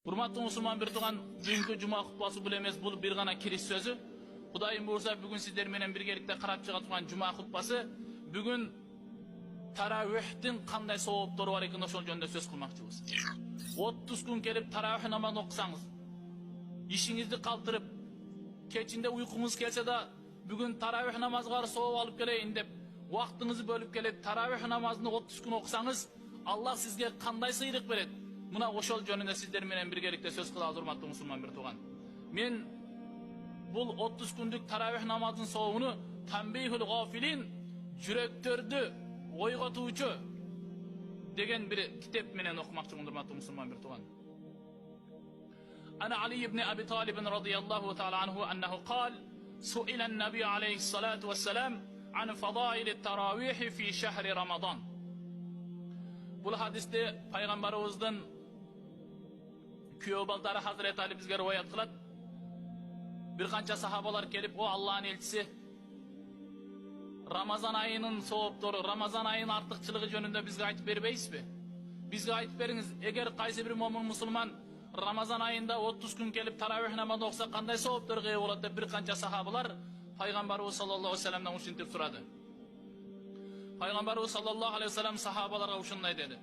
Урматтуу мусулман бир туган, бүгүнкү жума кутбасы бул эмес, бул бир гана кириш сөзү. Кудайым буйрса, бүгүн сиздер менен биргеликте карап чыга турган жума кутбасы бүгүн таравихтин кандай сооптору бар экенин ошол жөнүндө сөз кылмакчыбыз. 30 күн келип таравих намазын окусаңыз, ишиңизди калтырып, кечинде уйкуңуз келсе да, бүгүн таравих намазга барып сооп алып келейин деп, убактыңызды бөлүп келип таравих намазын 30 күн окусаңыз, Аллах сизге кандай сыйрык берет? Мына ошол жөнүндө сиздер менен биргеликте сөз кылабыз, урматтуу мусулман бир туган. Мен бул 30 күндүк таравих намазын сообуну Танбихул Гафилин, жүрөктөрдү ойготуучу деген бир китеп менен окумакчымын, урматтуу мусулман бир туган. Ана Али ибн Аби Талиб радийаллаху таала анху аннаху кал: "Суила ан-наби алейхи салату вассалам ан фадаил ат-таравих fi shahri Ramadan." Бул хадисте пайгамбарыбыздын күйөө балдары Хазрет Али бизге риваят кылат. Бир канча сахабалар келип, "О Аллахтын элчиси, Рамазан айынын сооптору, Рамазан айынын артыкчылыгы жөнүндө бизге айтып бербейсизби? Бизге айтып бериңиз, эгер кайсы бир момун мусулман Рамазан айында 30 күн келип таравих намазын окуса кандай соопторго ээ болот?" деп бир канча сахабалар пайгамбарыбыз саллаллаху алейхи вассаламдан ушинтип сурады. Пайгамбарыбыз саллаллаху алейхи вассалам сахабаларга ушундай деди: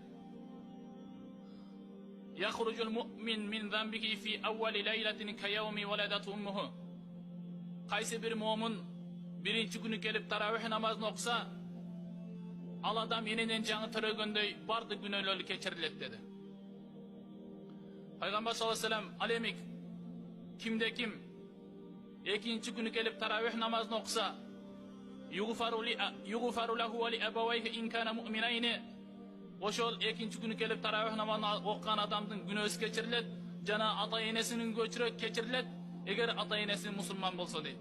"Яхруджул муъмин мин замбихи фи аввали лейлатин каяуми валадат уммуху." Кайсы бир момун биринчи күнү келип таравих намазын окуса, ал адам эненен жаңы төрөгөндөй бардык күнөөлөрү кечирилет деди. Пайгамбар саллаллаху алейхи вассалам: "Ал эми кимде ким экинчи күнү келип таравих намазын окуса, югфару лаху ва ли абавайхи ин кана муъминайни." Ошол экинчи күнү келип таравих намазын окуган адамдын күнөөсү кечирилет, жана ата энесинин күнөөсү кечирилет, эгер ата энеси мусулман болсо дейт.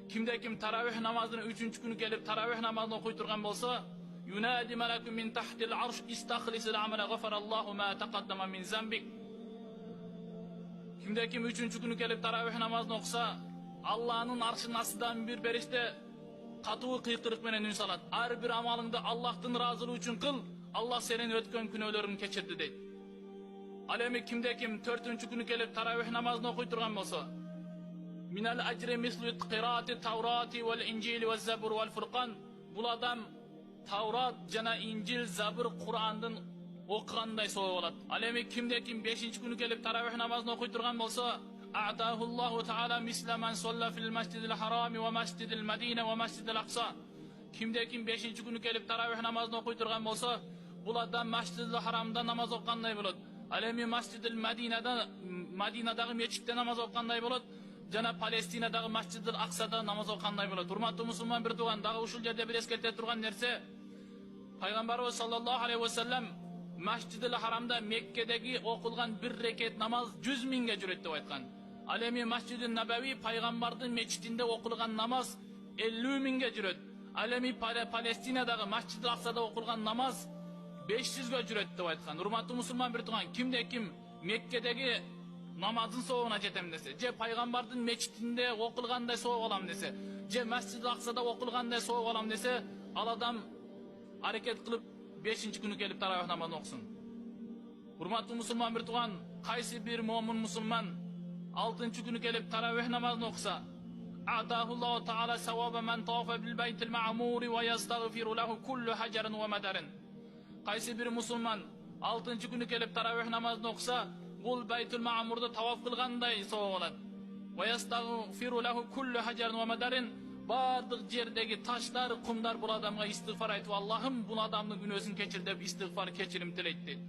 Кимде ким таравих намазын 3-чү күнү келип таравих намазын окуй турган болсо, юнади малакун мин тахтил арш истахлисил амала гафараллаху ма тaqaddama min zamбик. Кимде ким 3-чү күнү келип таравих намазын окуса, Аллахнын аршынын астынан бир бериште катуу кыйкырык менен үн салат: "Ар бир амалыңды Аллахтын ыраазылыгы үчүн кыл, Аллах сенин өткөн күнөөлөрүңдү кечирди" дейт. Ал эми кимде ким 4-чү күнү келип таравих намазын окуй турган болсо, "Минал ажри мислу qiraati Tavrati wal Injil wal Zabur wal Furqan." Бул адам Таврат жана Инжил, Забыр, Кур'андын окугандай соо болот. Ал эми кимде ким 5-чү күнү келип таравих намазын окуй турган болсо, "A'tahu Allahu ta'ala misla man salla fil masjidil harami wa masjidil Madina wa masjidil Aqsa." Кимде ким 5-чү күнү келип таравих намазын окуй турган болсо, бул адам Масжидил Харамда намаз окугандай болот. Ал эми Масжидил Мадинадагы мечитте намаз окугандай болот, жана Палестинадагы Масжидил Аксада намаз окугандай болот. Урматтуу мусулман бир туган, дагы ушул жерде бир эскерте турган нерсе, пайгамбарыбыз саллаллаху алейхи вассалам Масжидил Харамда Меккедеги окулган бир рекет намаз 100 миңге жүрөт деп айткан. Ал эми Масжидил Набави пайгамбардын мечитинде окулган намаз 50 миңге жүрөт. Ал эми Палестинадагы Масжидил Аксада окулган намаз 500ге жүрөт деп айткан. Урматтуу мусулман бир туган, кимде ким Меккедеги намаздын сообуна жетем десе, же пайгамбардын мечитинде окулгандай сооп алам десе, же Масжидил Аксада окулгандай сооп алам десе, ал адам аракет кылып 5-чү күнү келип таравих намазын окусун. Урматтуу мусулман бир туган, кайсы бир момун мусулман 6-чы күнү келип таравих намазын окуса, "Атахуллаху таала саваба ман тафа бил байтил маъмури ва ястагфиру лаху куллу хаджарин ва мадарин." Кайсы бир мусулман 6-чы күнү келип таравих намазын окуса, бул байтул маъмурду таваф кылгандай соо болот. "Ва ястагфиру лаху куллу хаджарин ва мадарин." Бардык жердеги таштар, кумдар бул адамга истигфар айтып, "Аллахым, бул адамдын күнөөсүн кечир" деп истигфар, кечирим тилейт дейт.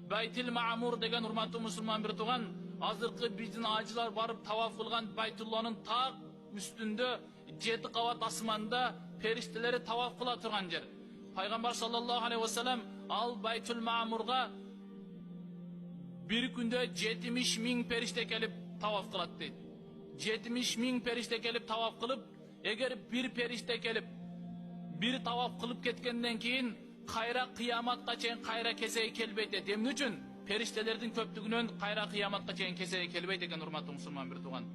Байтил маъмур деген, урматтуу мусулман бир туган, азыркы биздин ажылар барып таваф кылган Байтулланын так үстүндө 7 кабат асманда периштелери таваф кыла турган жер. Пайгамбар саллаллаху алейхи вассалам ал Байтул маъмурга bir күндө 70 миң периште келип таваф кылат дейт. 70 миң периште келип таваф кылып, эгер bir периште келип bir таваф кылып кеткенден кийин кайра кыяматка чейин кайра кесеги келбейт дейт. Эмне үчүн? Периштелердин көптүгүнөн кайра кыяматка чейин кесеги келбейт экен, урматтуу мусулман бир туган.